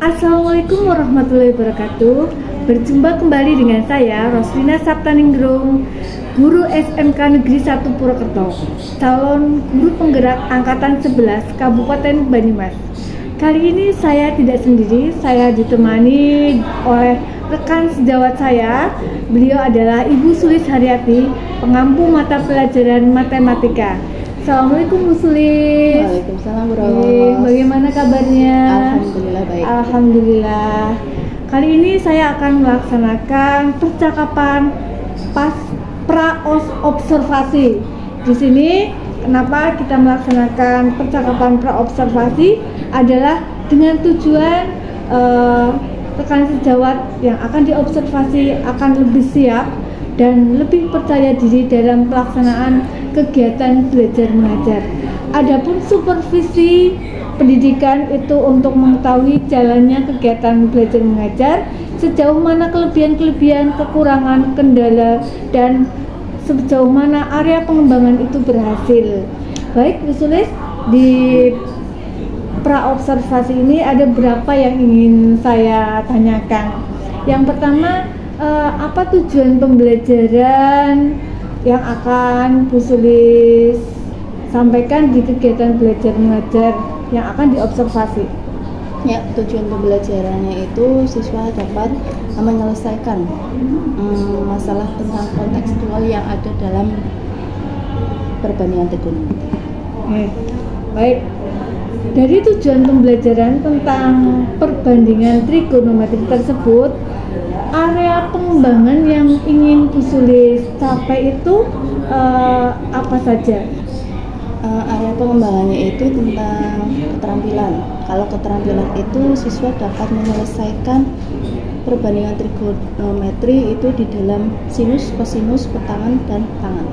Assalamualaikum warahmatullahi wabarakatuh. Berjumpa kembali dengan saya Roslina Saptaningrum, guru SMK Negeri 1 Purwokerto, calon guru penggerak angkatan 11 Kabupaten Banyumas. Kali ini saya tidak sendiri, saya ditemani oleh rekan sejawat saya. Beliau adalah Ibu Sulis Haryati, pengampu mata pelajaran matematika. Assalamualaikum Bu Sulis. Waalaikumsalam Bro. Bagaimana kabarnya? Alhamdulillah baik. Alhamdulillah. Kali ini saya akan melaksanakan percakapan pra-observasi. Di sini kenapa kita melaksanakan percakapan pra-observasi adalah dengan tujuan rekan sejawat yang akan diobservasi akan lebih siap dan lebih percaya diri dalam pelaksanaan kegiatan belajar mengajar. Adapun supervisi pendidikan itu untuk mengetahui jalannya kegiatan belajar mengajar, sejauh mana kelebihan-kelebihan, kekurangan, kendala, dan sejauh mana area pengembangan itu berhasil. Baik, Bu Sulis, di pra-observasi ini ada beberapa yang ingin saya tanyakan. Yang pertama, apa tujuan pembelajaran yang akan Bu Sulis sampaikan di kegiatan belajar mengajar yang akan diobservasi? Ya, tujuan pembelajarannya itu siswa dapat menyelesaikan masalah tentang kontekstual yang ada dalam perbandingan trigonometri. Baik. Dari tujuan pembelajaran tentang perbandingan trigonometri tersebut, area pengembangan yang ingin Bu Sulis capai itu apa saja? Area pengembangannya itu tentang keterampilan. Kalau keterampilan itu siswa dapat menyelesaikan perbandingan trigonometri itu di dalam sinus, kosinus, petangan, dan tangan.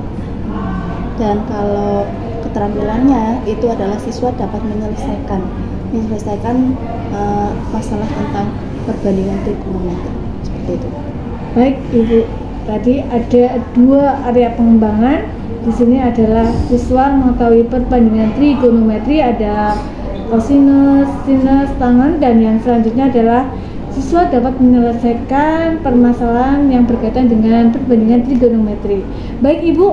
Dan kalau keterampilannya itu adalah siswa dapat menyelesaikan masalah tentang perbandingan trigonometri. Seperti itu. Baik, Ibu. Tadi ada dua area pengembangan. Di sini adalah siswa mengetahui perbandingan trigonometri, ada kosinus, sinus, tangen, dan yang selanjutnya adalah siswa dapat menyelesaikan permasalahan yang berkaitan dengan perbandingan trigonometri. Baik Ibu,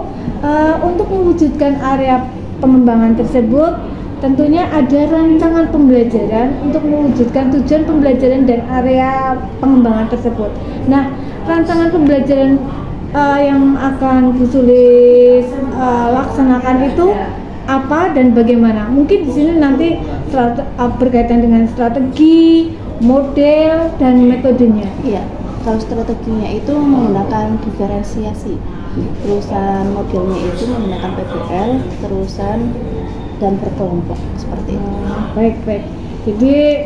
untuk mewujudkan area pengembangan tersebut, tentunya ada rancangan pembelajaran untuk mewujudkan tujuan pembelajaran dan area pengembangan tersebut. Nah, rancangan pembelajaran yang akan Bu Sulis laksanakan itu apa dan bagaimana? Mungkin di sini nanti berkaitan dengan strategi, model, dan metodenya. Iya, kalau strateginya itu menggunakan diferensiasi, terusan modelnya itu menggunakan PBL, terusan dan berkelompok seperti itu. Baik. Jadi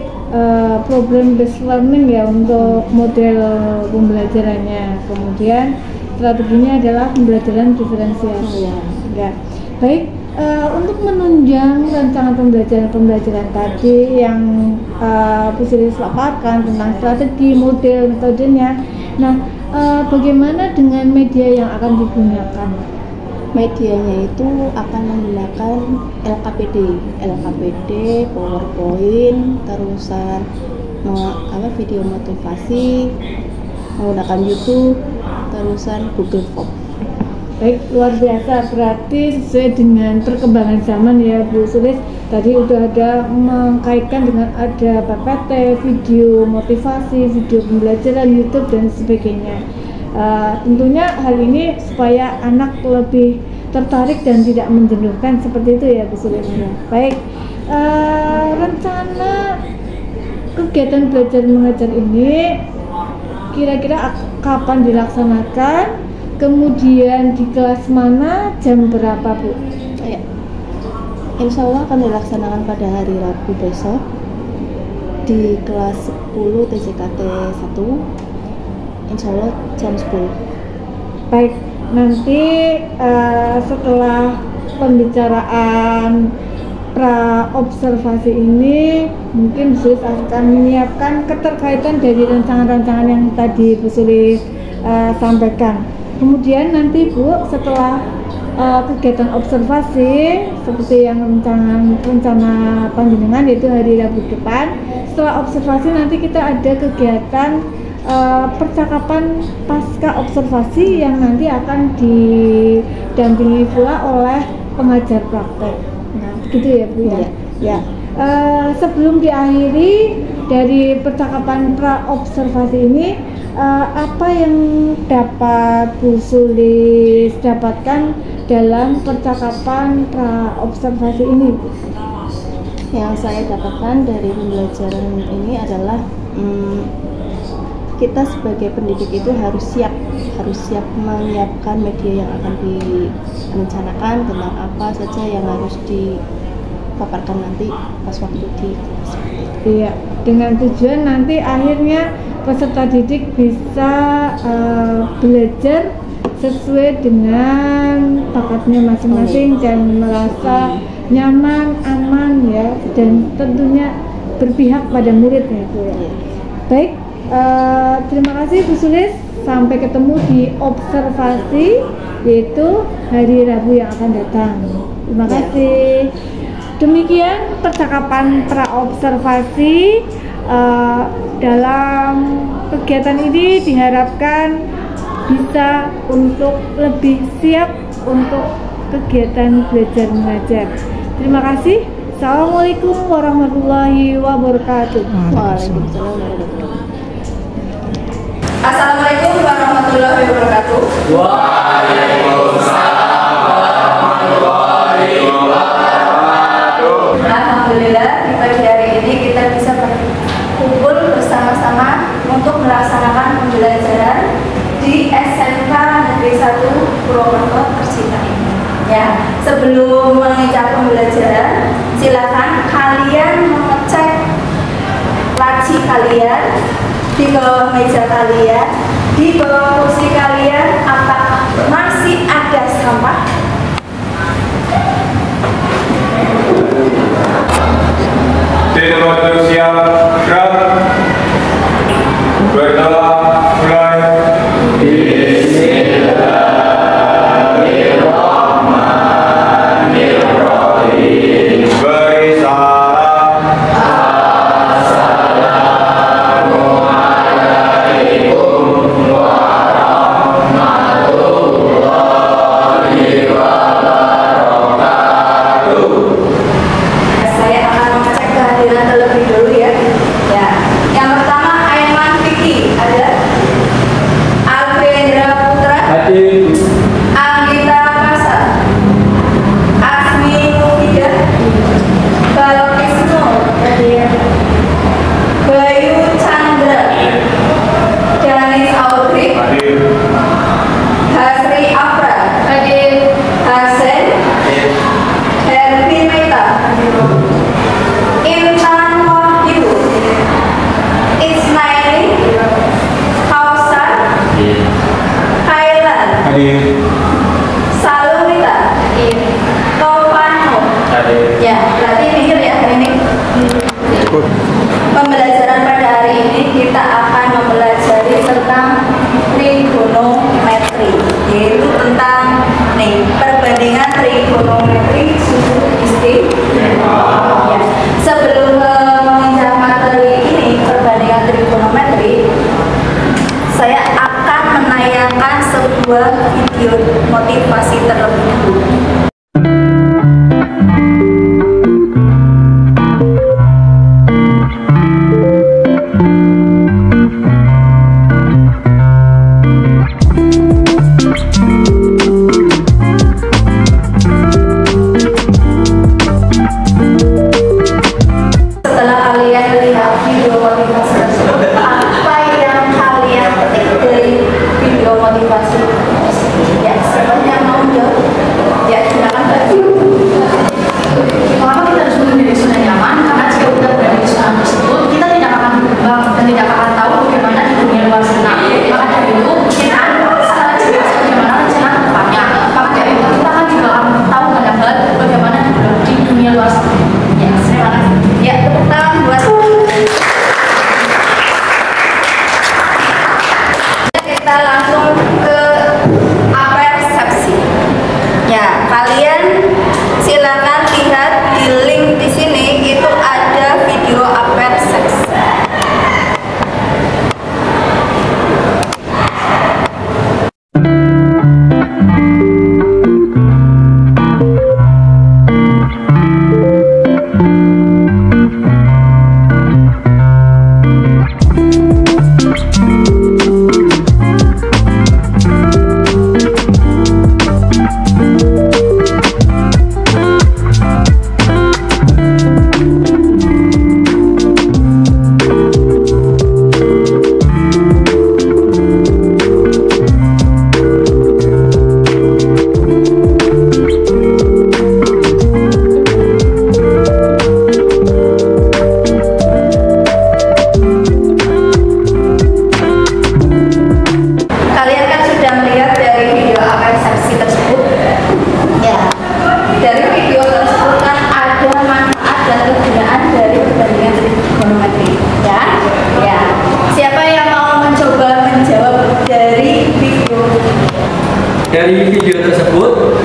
problem based learning ya untuk model pembelajarannya. Kemudian strateginya adalah pembelajaran diferensiasi. Ya. Baik, untuk menunjang rancangan pembelajaran tadi yang Bu Sulis paparkan tentang strategi, model, metodenya. Nah, bagaimana dengan media yang akan digunakan? Medianya itu akan menggunakan LKPD, PowerPoint, terusan video motivasi, menggunakan YouTube, terusan Google Form. Baik, luar biasa, berarti sesuai dengan perkembangan zaman ya Bu Sulis. Tadi udah ada mengkaitkan dengan ada PPT, video motivasi, video pembelajaran, YouTube dan sebagainya. Tentunya hal ini supaya anak lebih tertarik dan tidak menjenuhkan, seperti itu ya Bu Sulis. Baik, rencana kegiatan belajar mengajar ini kira-kira kapan dilaksanakan, kemudian di kelas mana, jam berapa Bu? Ya, Insya Allah akan dilaksanakan pada hari Rabu besok di kelas 10 TJKT 1, Insya Allah jam 10. Baik, nanti setelah pembicaraan pra-observasi ini mungkin Bu Sulis akan menyiapkan keterkaitan dari rancangan-rancangan yang tadi Bu Sulis sampaikan. Kemudian nanti Bu, setelah kegiatan observasi seperti yang rencana panjenengan yaitu hari Rabu depan. Setelah observasi nanti kita ada kegiatan percakapan pasca observasi yang nanti akan didampingi pula oleh pengajar praktek. Nah, begitu ya Bu ya. Ya. Sebelum diakhiri dari percakapan pra observasi ini, apa yang dapat Bu Sulis dapatkan dalam percakapan pra observasi ini, Bu? Yang saya dapatkan dari pembelajaran ini adalah kita sebagai pendidik itu harus siap menyiapkan media yang akan direncanakan, tentang apa saja yang harus dipaparkan nanti pas waktu di kelas. Iya, dengan tujuan nanti akhirnya peserta didik bisa belajar sesuai dengan bakatnya masing-masing dan merasa nyaman, aman ya, dan tentunya berpihak pada murid ya Bu ya. Baik, terima kasih Bu Sulis. Sampai ketemu di observasi yaitu hari Rabu yang akan datang. Terima kasih. Demikian percakapan pra observasi. Dalam kegiatan ini diharapkan bisa untuk lebih siap untuk kegiatan belajar mengajar. Terima kasih. Assalamualaikum warahmatullahi wabarakatuh. Waalaikumsalam warahmatullahi wabarakatuh. Assalamualaikum warahmatullahi wabarakatuh. Waalaikumsalam warahmatullahi wabarakatuh. Alhamdulillah di pagi hari ini kita bisa berkumpul bersama-sama untuk melaksanakan pembelajaran di SMK Negeri 1 Purwokerto Tercinta ini. Ya, sebelum menginjak pembelajaran, silakan kalian mengecek laci kalian di bawah meja kalian, di bawah kursi kalian, apakah masih ada sampah? Tidak siap, berdoa mulai. Bismillahirrahmanirrahim. Beri salam. Assalamualaikum warahmatullahi wabarakatuh. Saya akan mengecek kehadiran terlebih dulu ya. Ya, yang pertama Aiman Vicky ada, Alvendra Putra, Hadir. Anggita Masa, Asmi Mufidah, Balkis Nur, Bayu Chandra, Danis Audrey, Hadir. Hasri Afra, Hasen, Hervi Meta, Intan Wahyu, Ismaili, Kausar, Kailan, Hadir. Salumita, Tovano. Ya, berarti mikir ya hari ini. Pembelajaran pada hari ini kita akan mempelajari tentang trigonometri, yaitu tentang perbandingan trigonometri susun istimewa. Ya. Sebelum menginjak materi ini, perbandingan trigonometri, saya akan menayangkan sebuah video motivasi terlebih dahulu. Setelah kalian lihat video motivasi tersebut, apa yang kalian petik dari video motivasi? Ya, siapa yang mau jawab? Ya, silakan Mbak. Mengapa kita harus menjadi zona nyaman? Karena jika kita berada di zona tersebut, kita tidak akan berkembang dan tidak akan tahu bagaimana di dunia luar sana. Maka dari itu, kita secara jelas bagaimana rencana ke depannya. Maka dari itu, kita akan juga akan tahu banyak bagaimana di dunia luar sana. Ya, terima kasih. Ya, tepuk tangan buat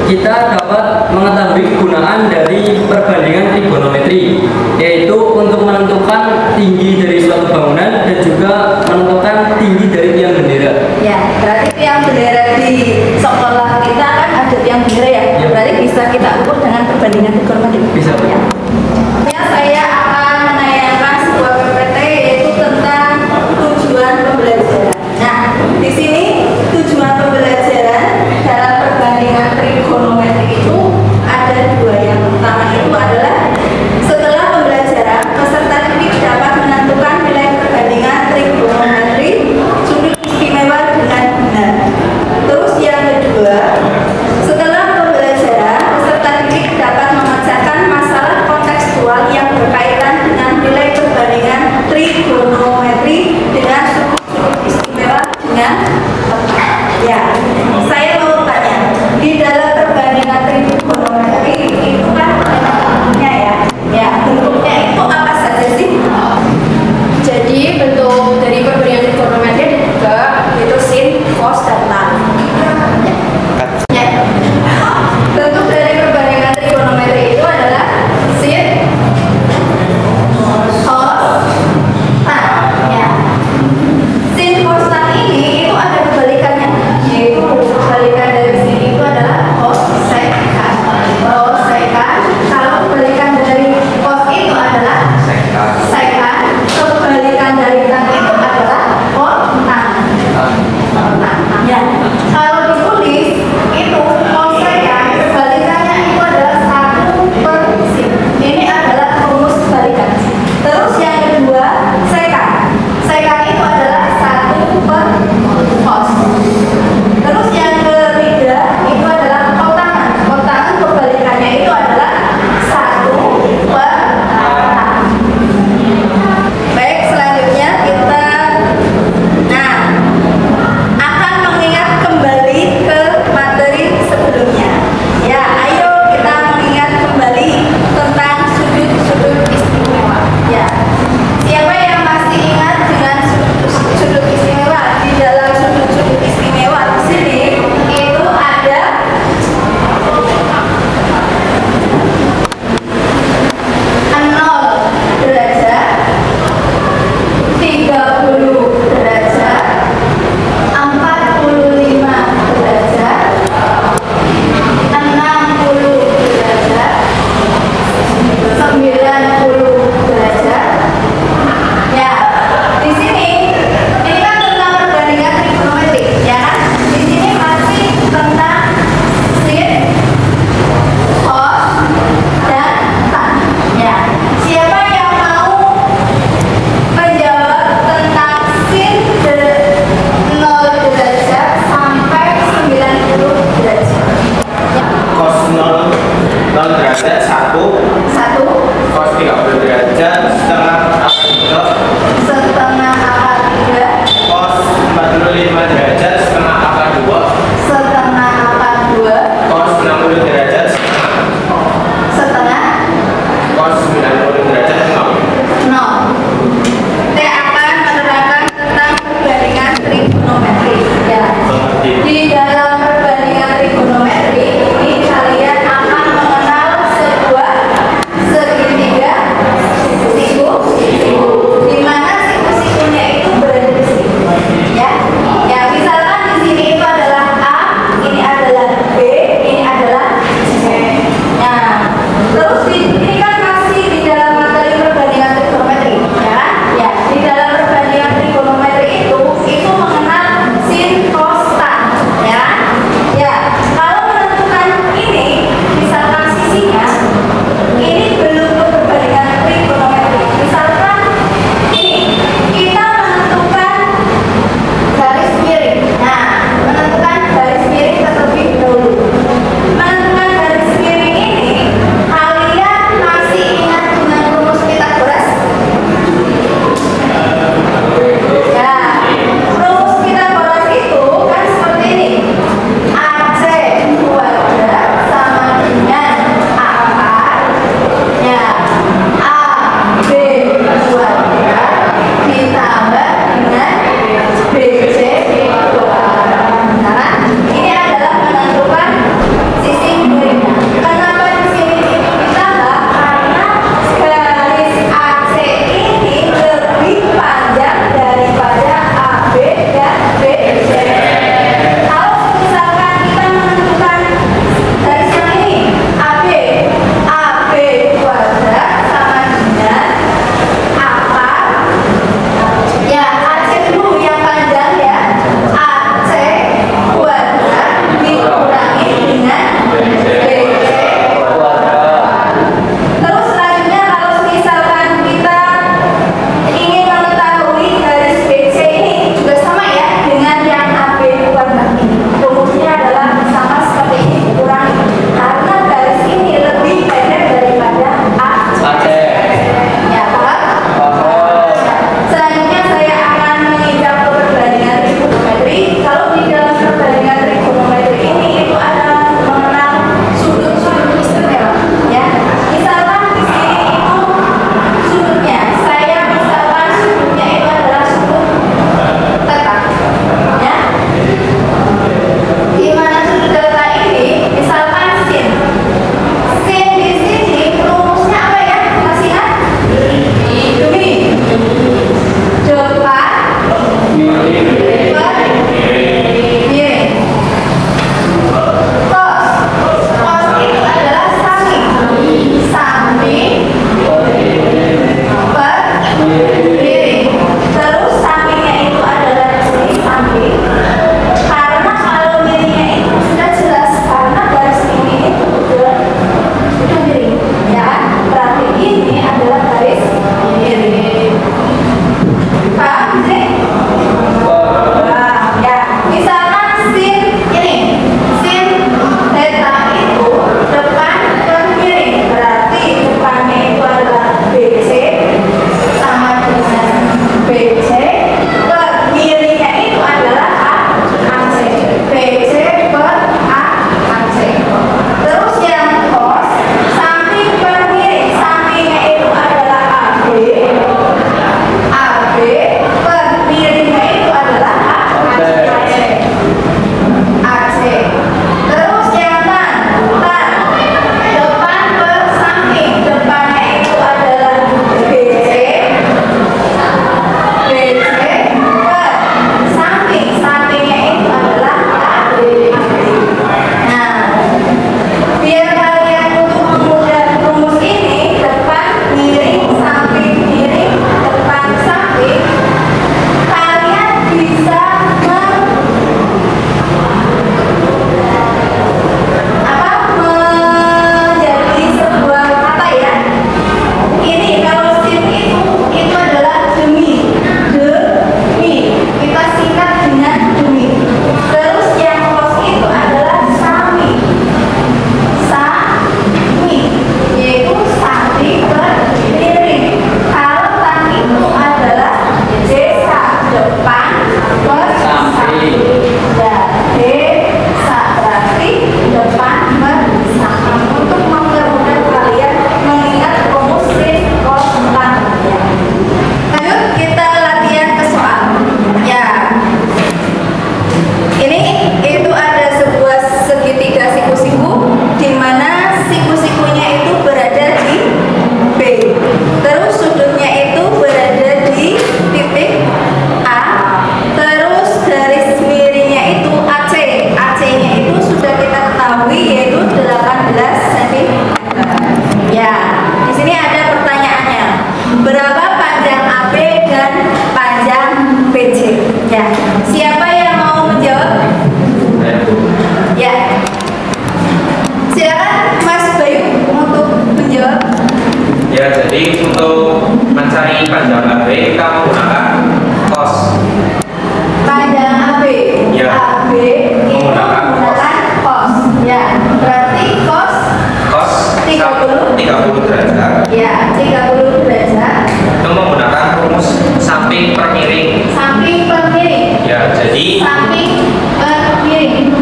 kita dapat mengetahui kegunaan dari perbandingan trigonometri, yaitu untuk menentukan tinggi dari suatu bangunan dan juga menentukan tinggi dari tiang bendera. Ya, berarti tiang bendera di sekolah kita kan ada tiang bendera ya. Ya. Berarti bisa kita ukur dengan perbandingan trigonometri. Bisa. Ya. Ya, saya akan menayangkan sebuah PPT yaitu tentang tujuan pembelajaran. Nah, di sini tujuan pembelajaran dalam perbandingan trigonometri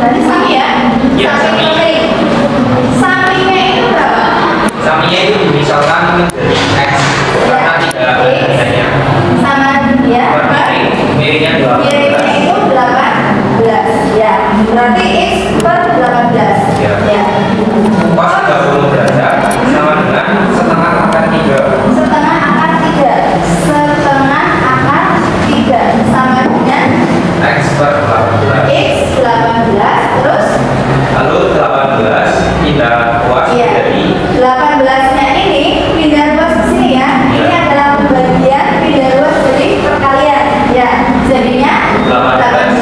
Berarti sami ya? Iya, sami. kering. Saminya itu berapa? Saminya itu misalkan menjadi X karena tidak ada bedanya. Sama ya, apa? Miringnya 12. Miringnya itu 18. Ya, berarti X per 18. Ya. Ya. Cos 30 derajat sama dengan setengah akar 3. Setengah akar 3. Setengah akar 3 sama dengan X per 18. X 18 terus Lalu 18 kita kuas iya, jadi 18-nya ini pindah ruas ke sini ya. Ini adalah pembagian pindah ruas jadi perkalian. Ya, jadinya 18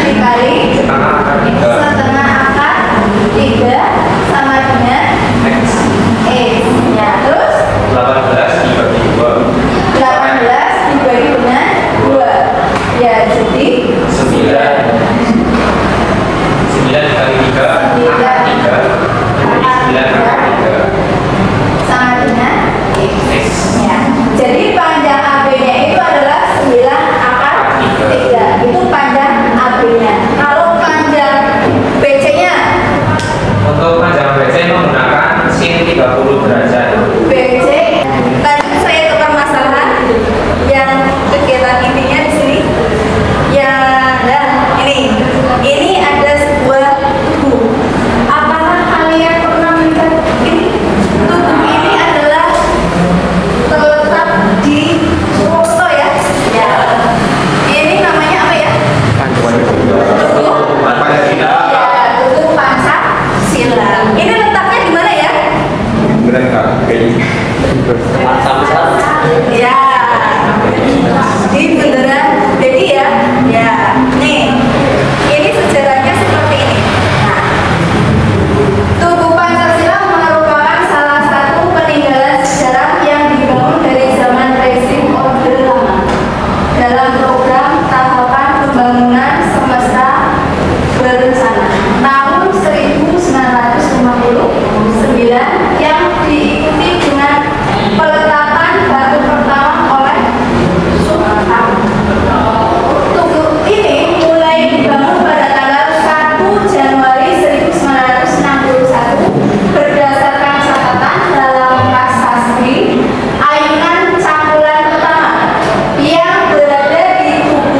dikali setengah akar 3. setengah akar 3 sama dengan X. X. Ya, terus 18 dibagi 2. 18 dibagi dengan 2. Ya, jadi 9 dikali 3 akar 3. Jadi 9 akar 3. sama dengan X. X. Ya. Jadi panjang AB-nya itu adalah 9 akar 3. Itu panjang AB-nya. Kalau panjang BC-nya, Untuk panjang BC menggunakan sin 30 derajat. BC tadi saya tukar masalah yang kegiatan intinya di sini. Ya, dan ini ada sebuah tubuh. Apakah kalian pernah melihat ini? Tubuh ini adalah terletak di foto ya. Ya. Ini namanya apa ya? Tubuh. Pancasila. Ya, tubuh Pancasila. Ini letaknya di mana ya? Beneran kak, kayak Ya, di beneran. Jadi ya, nih, ini sejarahnya seperti ini. Nah, tubuh Pancasila merupakan salah satu peninggalan sejarah yang dibangun dari zaman rezim Orde Lama dalam program tahapan pembangunan semesta berencana tahun 1959 yang diikuti dengan peletakan batu pertama oleh Soekarno. Tugu ini mulai dibangun pada tanggal 1 Januari 1961 berdasarkan catatan dalam prasasti ayunan Cangkulan pertama yang berada di tugu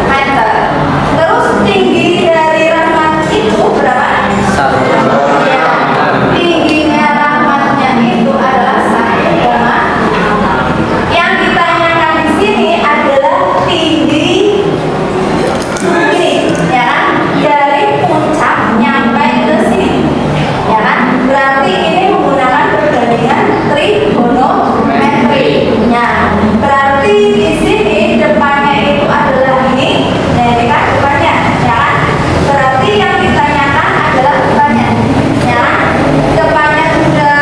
meter. Terus tinggi dari Rahmat itu berapa? 1. Ya, tingginya Rahmatnya itu adalah 1,6. Yang ditanyakan di sini adalah tinggi ini, ya kan? Dari puncak nyampe ke sini, ya kan? Berarti ini menggunakan perbandingan trigonometri. Nah, berarti di sini depannya itu adalah ini, nah ini kan depannya, ya kan? Berarti yang ditanyakan adalah depannya, ya kan? Depannya sudah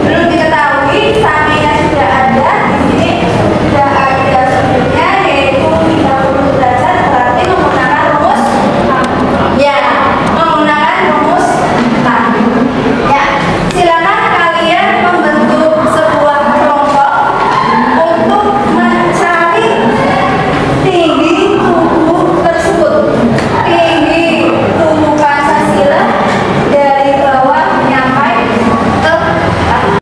belum diketahui, sampingnya sudah ada, di sini sudah ada sudutnya yaitu 30 derajat, berarti menggunakan rumus, ya, menggunakan rumus tan. Ya, silakan kalian membentuk sebuah kelompok untuk mencari tinggi tubuh tersebut, tinggi tubuh Pancasila dari bawah sampai ke atas.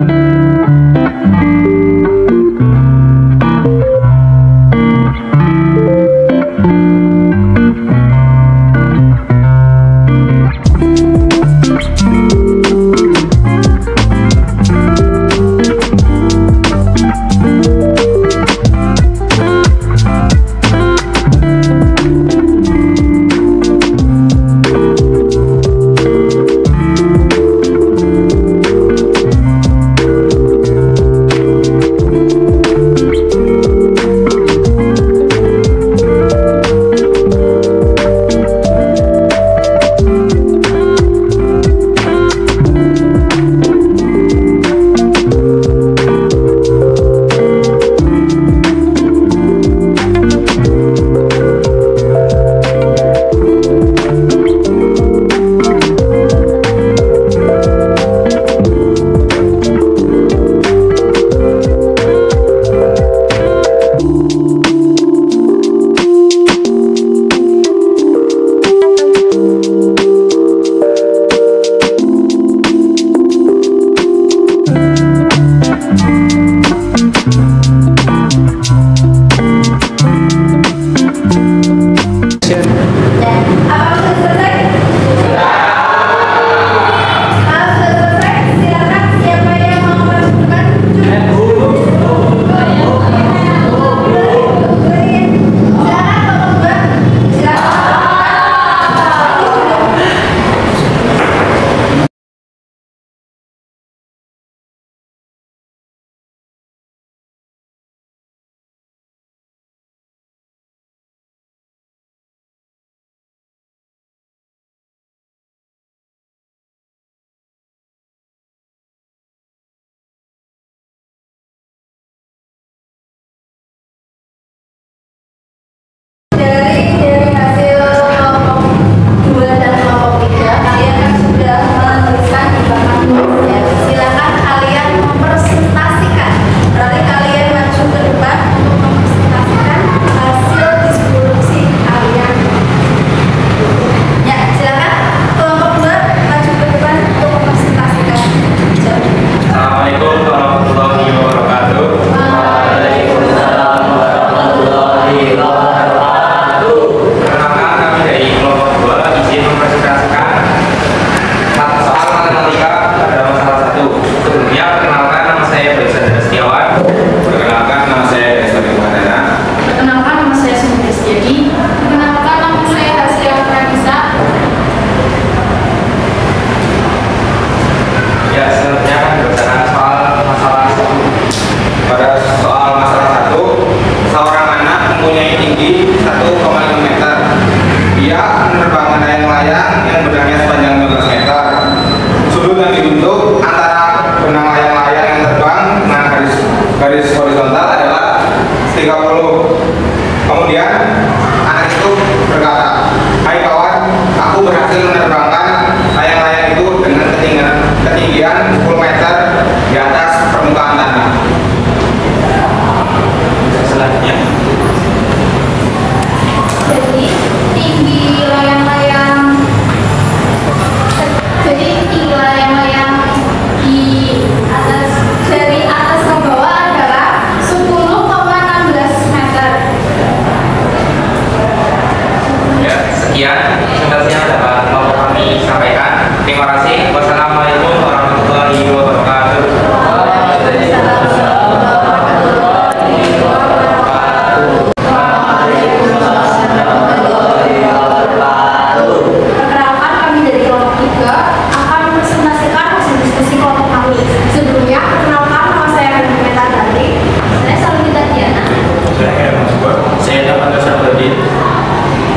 sekian presentasinya dapat mau kami sampaikan. Terima kasih. Wassalamualaikum warahmatullahi wabarakatuh.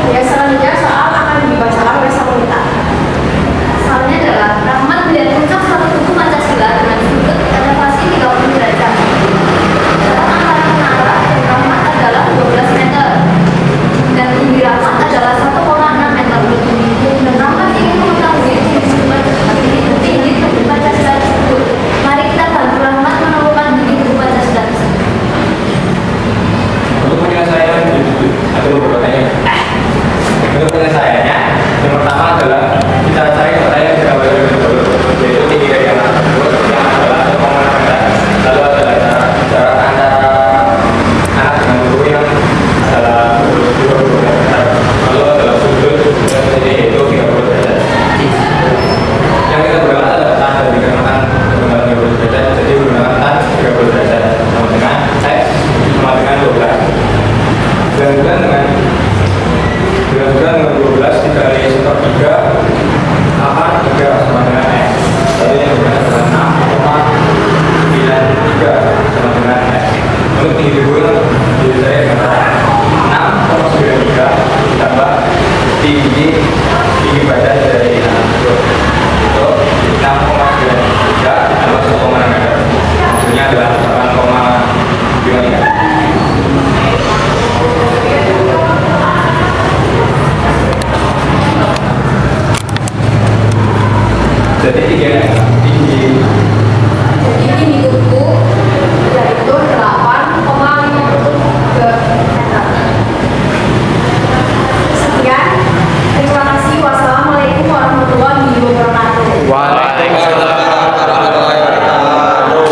Ya, selanjutnya soal akan dibacakan oleh Samuel. Soalnya adalah Rahmat melihat puncak satu buku Pancasila dengan sudut elevasi 30 derajat. Jarak antara menara dan Rahmat adalah 12 meter dan tinggi Rahmat adalah 1,6 meter. Dan Rahmat ingin mengetahui tinggi buku Pancasila tersebut. Mari kita bantu Rahmat menemukan tinggi buku Pancasila tersebut. Untuk penyelesaian ada beberapa pertanyaan. Untuk penyelesaiannya, yang pertama adalah kita cari pertanyaan yang tidak wajib yaitu tinggi dari anak tersebut yang adalah 1,6 meter. Lalu adalah jarak antara anak dengan guru yang adalah 20 meter. Lalu adalah sudut yaitu 30 derajat. Yang kita gunakan adalah tan dan dikarenakan menggunakan 30 derajat, jadi menggunakan tan 30 derajat sama dengan X sama dengan 12. Dan juga dengan 12 dikali sektor 3 akan 3 sama dengan X. Jadi yang digunakan adalah 6,93 sama dengan X. Untuk tinggi timbul jadi saya dengan 6,93 ditambah tinggi badan dari anak tersebut itu 6,93 ditambah 1,6 meter. Maksudnya adalah 8,53. Jadi tinggi buku yaitu 8,53 meter. Sekian, terima kasih. Wassalamualaikum warahmatullahi wabarakatuh. Waalaikumsalam warahmatullahi wabarakatuh.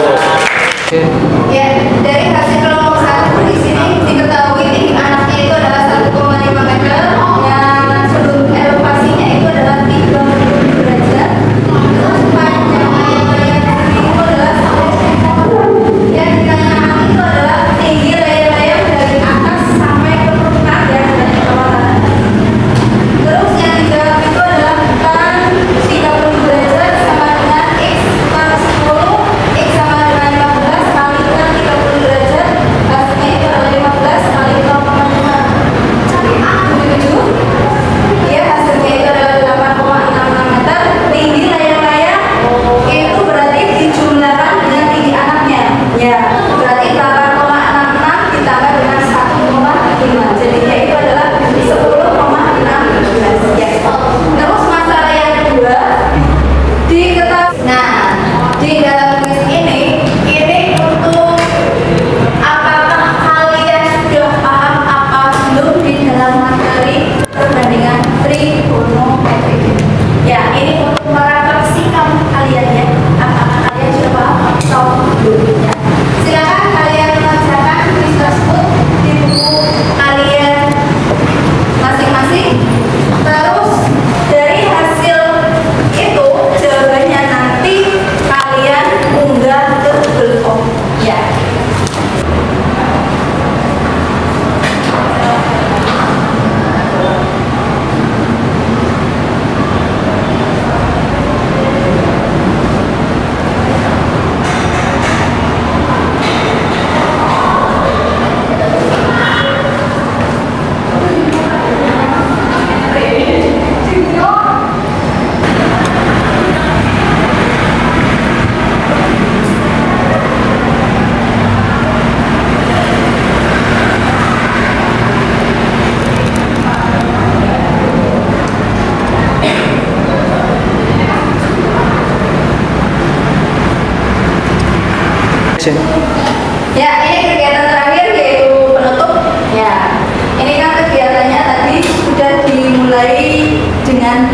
Ya, dari hasil kelompok 1 di sini diketahui tinggi anaknya itu adalah 1,5 meter, yang sudut elevasinya itu adalah 30 derajat. Terus panjang layar itu adalah 1 meter. Yang ditanyakan itu adalah tinggi layar-layar dari atas sampai ke permukaan dan dari bawah. Terus yang dijawab itu adalah tan 30 derajat sama dengan X per 10, X sama dengan 15 kali tan 30 derajat, hasilnya itu adalah 15 kali 0,5. Begitu? Ya, hasilnya itu adalah 8,66 meter. Tinggi layar-layar itu berarti dijumlahkan dengan tinggi anaknya. Ya, berarti 8,66 ditambah dengan 1,5. Jadinya itu adalah 10,16. Ya. Terus masalah yang kedua diketahui. Nah, di dalam kuis ini untuk apakah kalian sudah paham apa belum di dalam materi perbandingan trigonometri? Ya, ini untuk merefleksikan kalian ya. Apakah kalian sudah paham atau belum? Ya. Silakan kalian mengerjakan kuis tersebut di buku kalian masing-masing. Terus dari hasil itu jawabannya nanti kalian unggah ke Google Form. Ya. Ya, ini kegiatan terakhir yaitu penutup. Ya, ini kan kegiatannya tadi sudah dimulai dengan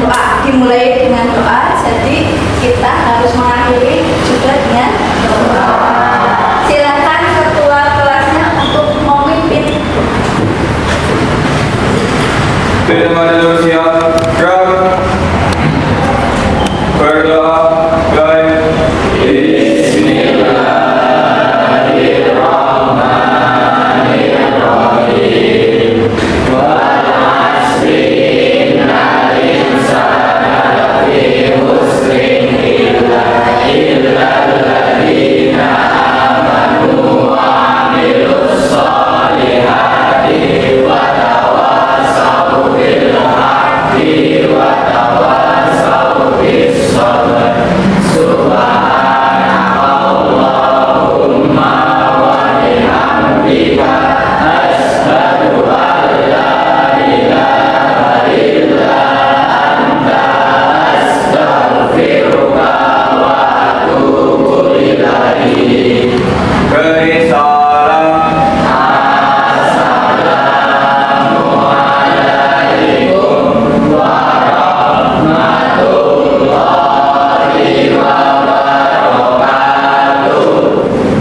doa. Jadi kita harus mengakhiri juga dengan doa. Silakan ketua kelasnya untuk memimpin. Film manusia gerak berdoa baik.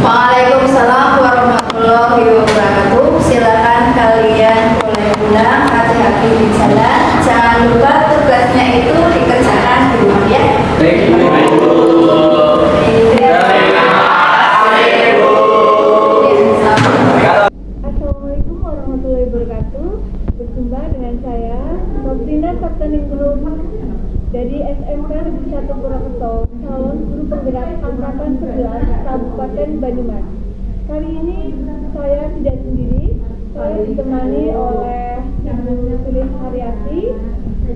Waalaikumsalam warahmatullahi wabarakatuh. Silakan kalian boleh pulang, hati-hati di jalan. Jangan lupa tugasnya itu dikerjakan di rumah ya. Assalamualaikum warahmatullahi wabarakatuh. Berjumpa dengan saya, Robrina Sabtaningrum dari SMK Negeri 1 Purwokerto, calon guru penggerak angkatan 11 Kabupaten Banyumas. Kali ini saya tidak sendiri, saya ditemani oleh Ibu Sulis Haryati,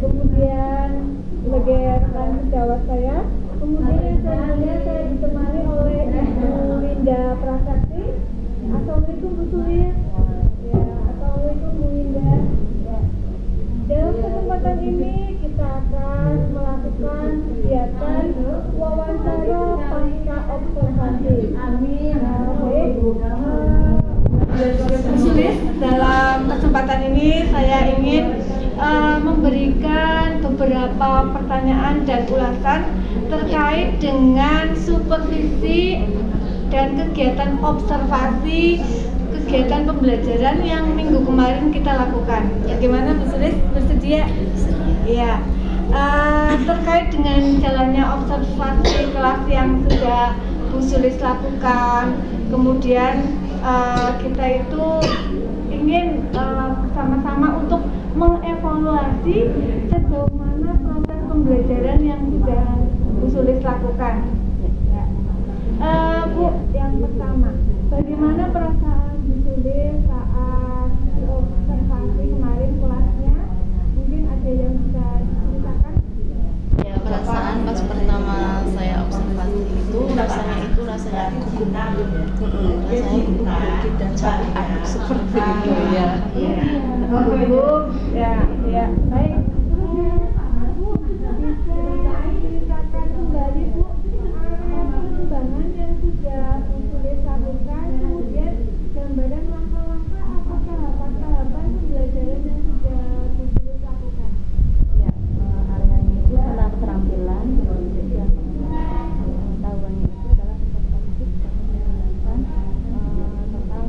kemudian sebagai rekan sejawat saya, kemudian yang selanjutnya saya ditemani oleh Ibu Winda Prasakti. Assalamualaikum Bu Sulis. Ya, assalamualaikum Bu Winda. Ya. Dalam kesempatan ini kita akan melakukan kegiatan wawancara pasca observasi. Amin. Bu Sulis, dalam kesempatan ini saya ingin memberikan beberapa pertanyaan dan ulasan terkait dengan supervisi dan kegiatan observasi, kegiatan pembelajaran yang minggu kemarin kita lakukan. Bagaimana Bu Sulis, bersedia? Iya. Terkait dengan jalannya observasi kelas yang sudah Bu Sulis lakukan, kemudian kita itu ingin bersama-sama untuk mengevaluasi sejauh mana proses pembelajaran yang sudah Bu Sulis lakukan. Bu, yang pertama, bagaimana perasaan Bu Sulis saat observasi kemarin kelasnya? Mungkin ada yang bisa diceritakan? Ya, perasaan pas pertama saya observasi itu rasanya gugup, rasanya gugup dan capek aduk seperti itu ya. Gugup, ya, baik. Bu, bisa ceritakan kembali Bu pengembangan yang sudah Bu Sulis lakukan, kemudian gambaran langkah-langkah atau tahapan-tahapan pembelajaran yang sudah Bu Sulis lakukan. Ya, areanya itu adalah keterampilan dan pengetahuannya itu adalah perspektif dan penjelasan tentang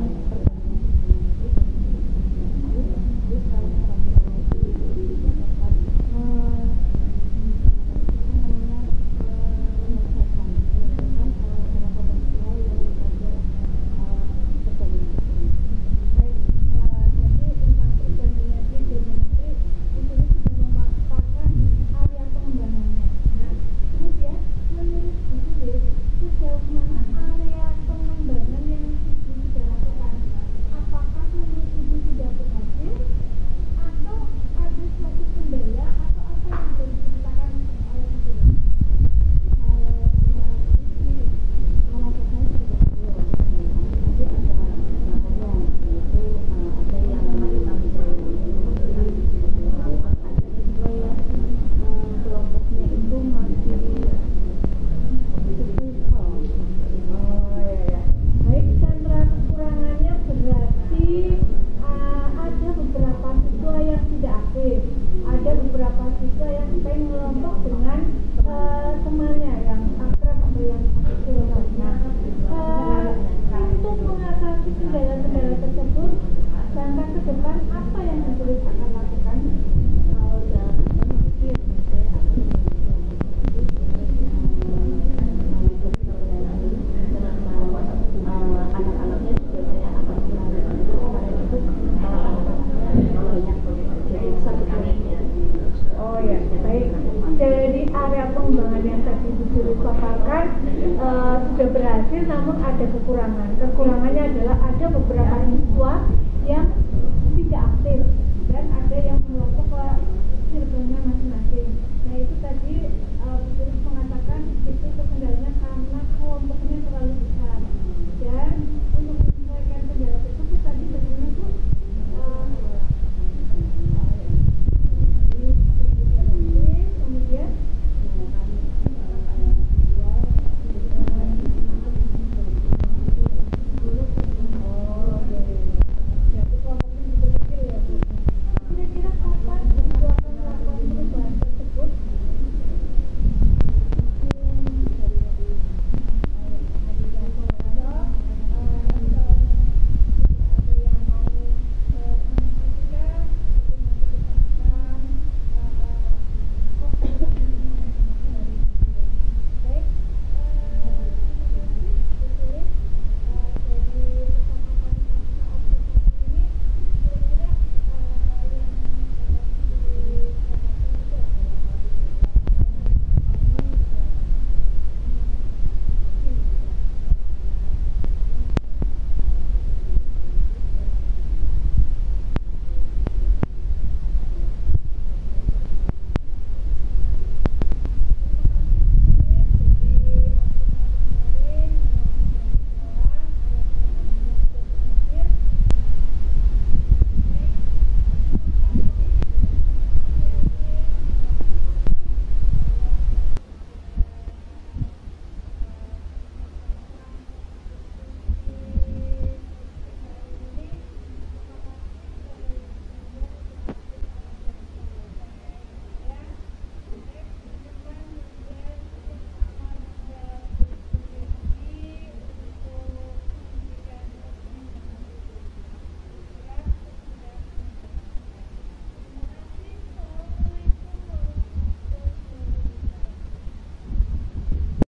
berhasil namun ada kekurangan. Kekurangannya adalah ada beberapa siswa